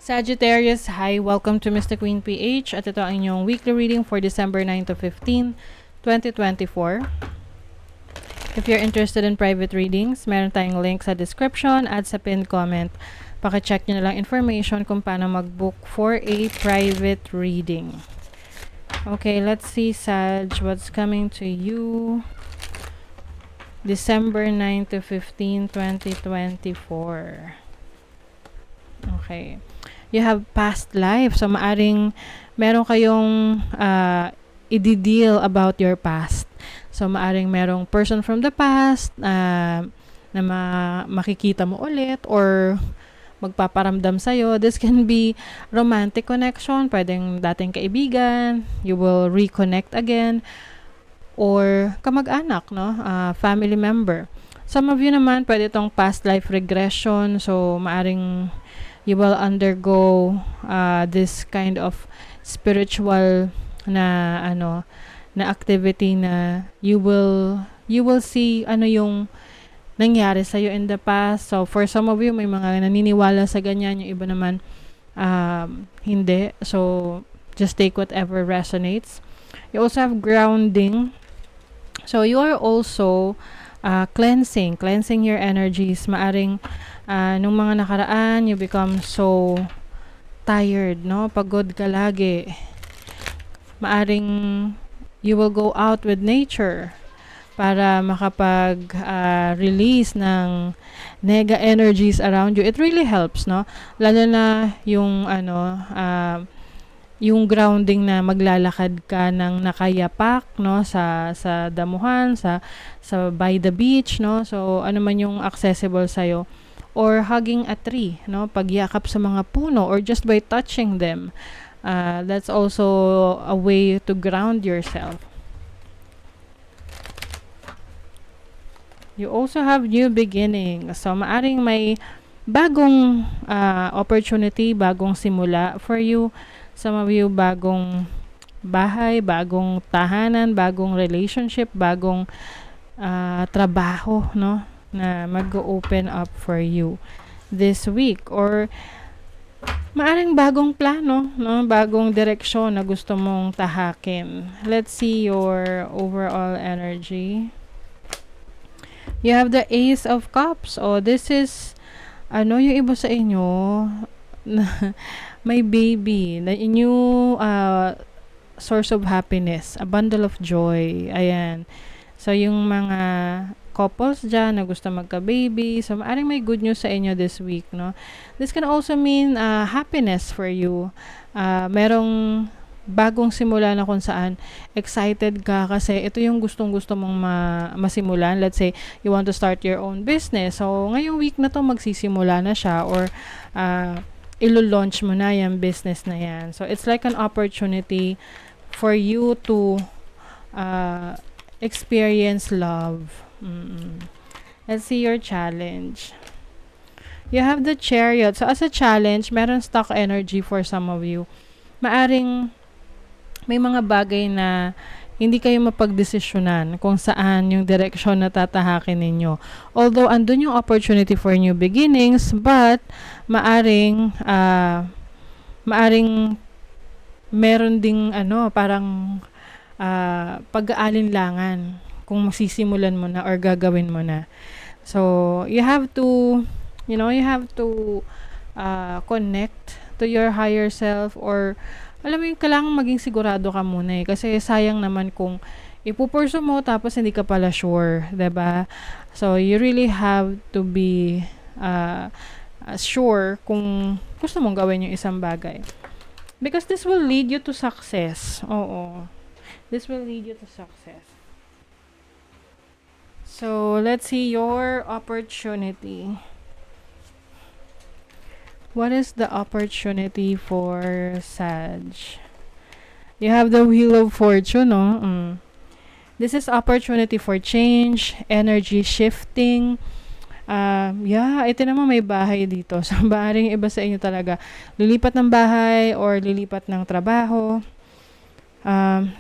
Sagittarius, hi! Welcome to Mr. Queen PH at ito ang inyong weekly reading for December 9 to 15, 2024. If you're interested in private readings, meron tayong link sa description at sa pinned comment. Paki-check nyo na lang information kung paano mag-book for a private reading. Okay, let's see, Sag, what's coming to you December 9 to 15, 2024. Okay. You have past life. So, maaring meron kayong i-deal about your past. So, maaring merong person from the past na makikita mo ulit or magpaparamdam sa'yo. This can be romantic connection, pwedeng dating kaibigan, you will reconnect again, or kamag-anak, no? Family member. Some of you naman, pwede itong past life regression. So, maaring you will undergo this kind of spiritual na na activity na you will see ano yung nangyari sa iyo in the past. So for some of you, may mga naniniwala sa ganyan, yung iba naman hindi. So just take whatever resonates. You also have grounding. So you are also cleansing your energies. Maaring nung mga nakaraan, you become so tired, no? Pagod ka lagi. Maaring you will go out with nature para makapag-release ng nega energies around you. It really helps, no? Lalo na yung yung grounding na maglalakad ka ng nakayapak, no, sa damuhan, sa by the beach, no. So ano man yung accessible sa iyo, or hugging a tree, no, pagyakap sa mga puno, or just by touching them. That's also a way to ground yourself. You also have new beginning. So maaring may bagong opportunity, bagong simula for you. Some of you, bagong bahay, bagong tahanan, bagong relationship, bagong trabaho, no, na mag-open up for you this week. Or maaring bagong plano, no, bagong direksyon na gusto mong tahakin. Let's see your overall energy. You have the Ace of Cups. Oh, this is yung iba sa inyo may baby, na new source of happiness, a bundle of joy. Ayan. So, yung mga couples dyan na gusto magka-baby, so maaring may good news sa inyo this week, no? This can also mean happiness for you. Merong bagong simula na kung saan excited ka kasi ito yung gustong-gusto mong masimulan. Let's say, you want to start your own business. So, ngayong week na to magsisimula na siya, or ilo-launch mo na yung business na yan. So, it's like an opportunity for you to experience love. Let's see your challenge. You have the Chariot. So, as a challenge, meron stuck energy for some of you. Maaring may mga bagay na hindi kayo mapagdesisyonan kung saan yung direksyon na tatahakin ninyo. Although, andun yung opportunity for new beginnings, but maaring meron ding parang pag-aalinlangan kung masisimulan mo na or gagawin mo na. So, you have to connect to your higher self, or alam mo yung kailangan maging sigurado ka muna kasi sayang naman kung ipupurso mo tapos hindi ka pala sure, 'di ba? So you really have to be sure kung gusto mong gawin yung isang bagay, because this will lead you to success. Oo, this will lead you to success. So let's see your opportunity. What is the opportunity for Sag? You have the Wheel of Fortune, no? This is opportunity for change, energy shifting. Ito naman may bahay dito. So, baharing iba sa inyo talaga. Lilipat ng bahay or lilipat ng trabaho.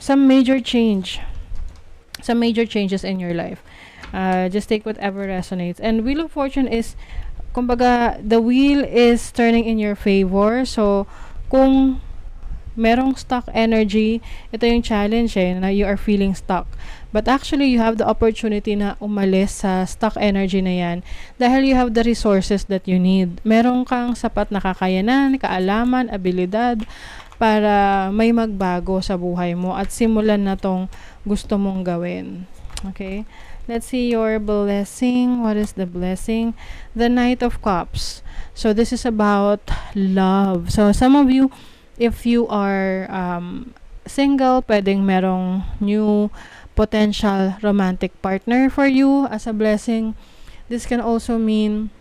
Some major changes in your life. Just take whatever resonates. And Wheel of Fortune is kumbaga, the wheel is turning in your favor. So, kung merong stuck energy, ito yung challenge na you are feeling stuck. But actually, you have the opportunity na umalis sa stuck energy na yan dahil you have the resources that you need. Meron kang sapat na kakayanan, kaalaman, abilidad para may magbago sa buhay mo at simulan na tong gusto mong gawin. Okay? Let's see your blessing. What is the blessing? The Knight of Cups. So, this is about love. So, some of you, if you are single, pwedeng merong new potential romantic partner for you as a blessing. This can also mean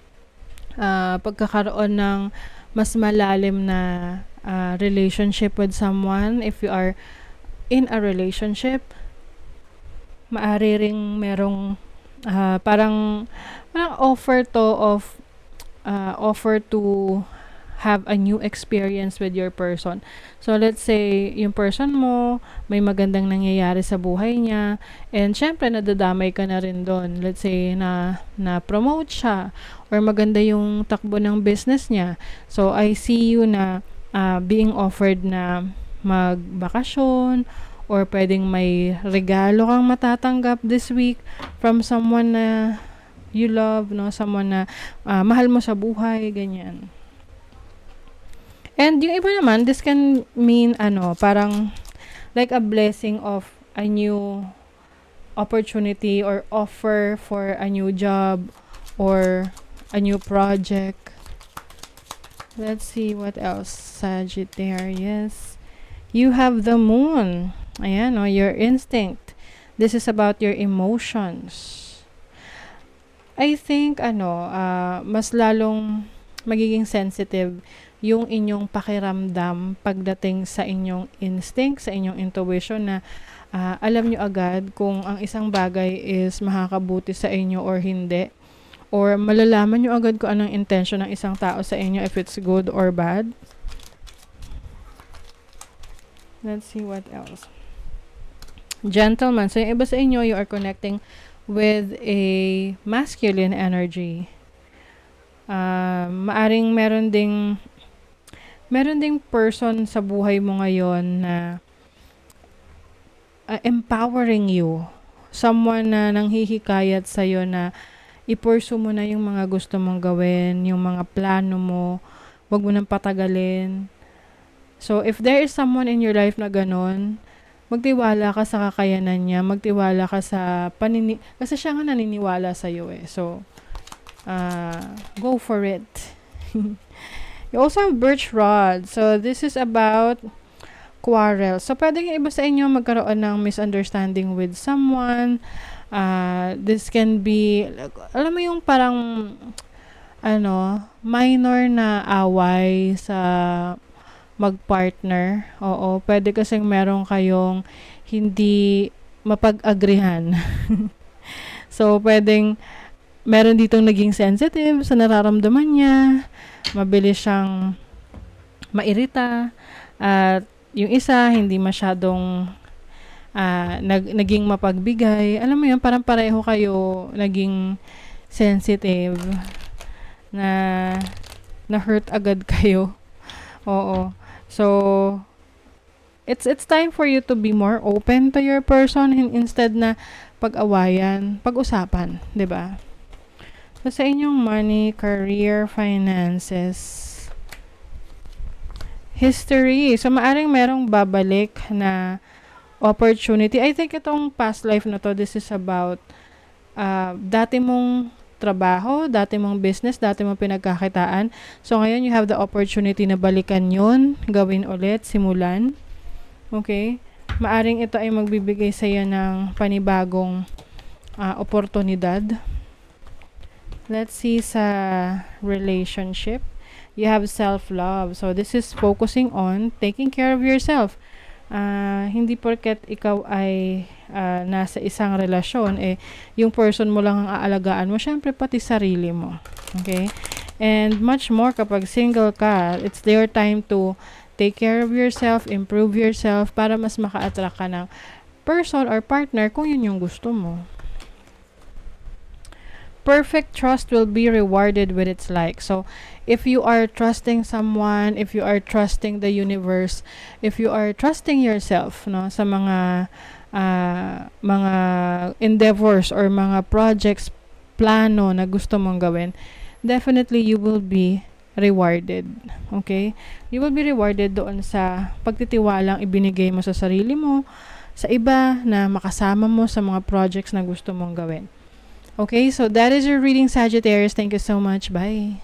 pagkakaroon ng mas malalim na relationship with someone. If you are in a relationship, maari ring merong parang offer to have a new experience with your person. So, let's say, yung person mo, may magandang nangyayari sa buhay niya, and syempre, nadadamay ka na rin doon. Let's say, na-promote siya, or maganda yung takbo ng business niya. So, I see you na being offered na magbakasyon, or pwedeng may regalo kang matatanggap this week from someone na you love, no? Someone na mahal mo sa buhay, ganyan. And yung iba naman, this can mean parang like a blessing of a new opportunity or offer for a new job or a new project. Let's see what else. Sagittarius. You have the moon. Ayan, your instinct. This is about your emotions. I think mas lalong magiging sensitive yung inyong pakiramdam pagdating sa inyong instinct, sa inyong intuition na alam nyo agad kung ang isang bagay is makakabuti sa inyo or hindi. Or malalaman nyo agad kung anong intention ng isang tao sa inyo, if it's good or bad. Let's see what else. Gentleman. So, yung iba sa inyo, you are connecting with a masculine energy. Maaring meron ding person sa buhay mo ngayon na empowering you. Someone na nanghihikayat sa'yo na i-pursue mo na yung mga gusto mong gawin, yung mga plano mo, wag mo nang patagalin. So, if there is someone in your life na ganon, magtiwala ka sa kakayanan niya, magtiwala ka sa kasi siya nga naniniwala sa'yo So, go for it. You also have birch rod. So, this is about quarrel. So, pwedeng iba sa inyo magkaroon ng misunderstanding with someone. This can be, alam mo yung parang, minor na away sa magpartner. Oo, pwede kasing meron kayong hindi mapag-agrihan. So, pwedeng meron ditong naging sensitive sa nararamdaman niya. Mabilis siyang mairita. At yung isa, hindi masyadong naging mapagbigay. Alam mo yun, parang pareho kayo naging sensitive na hurt agad kayo. Oo. So, it's time for you to be more open to your person instead na pag-awayan, pag-usapan, 'di ba? So, sa inyong money, career, finances, history. So, maaring merong babalik na opportunity. I think itong past life na to, this is about dati mong trabaho, dati mong business, dati mong pinagkakitaan. So, ngayon, you have the opportunity na balikan yun, gawin ulit, simulan. Okay? Maaring ito ay magbibigay sa iyo ng panibagong oportunidad. Let's see sa relationship. You have self-love. So, this is focusing on taking care of yourself. Hindi porket ikaw ay nasa isang relasyon, yung person mo lang ang aalagaan mo, syempre pati sarili mo. Okay? And much more kapag single ka, it's their time to take care of yourself, improve yourself, para mas maka-attract ka ng person or partner kung yun yung gusto mo. perfect trust will be rewarded with its like. So, if you are trusting someone, if you are trusting the universe, if you are trusting yourself, no, sa mga endeavors or mga projects, plano na gusto mong gawin, definitely you will be rewarded. Okay? You will be rewarded doon sa pagtitiwalang ibinigay mo sa sarili mo, sa iba na makasama mo sa mga projects na gusto mong gawin. Okay? So that is your reading, Sagittarius. Thank you so much. Bye.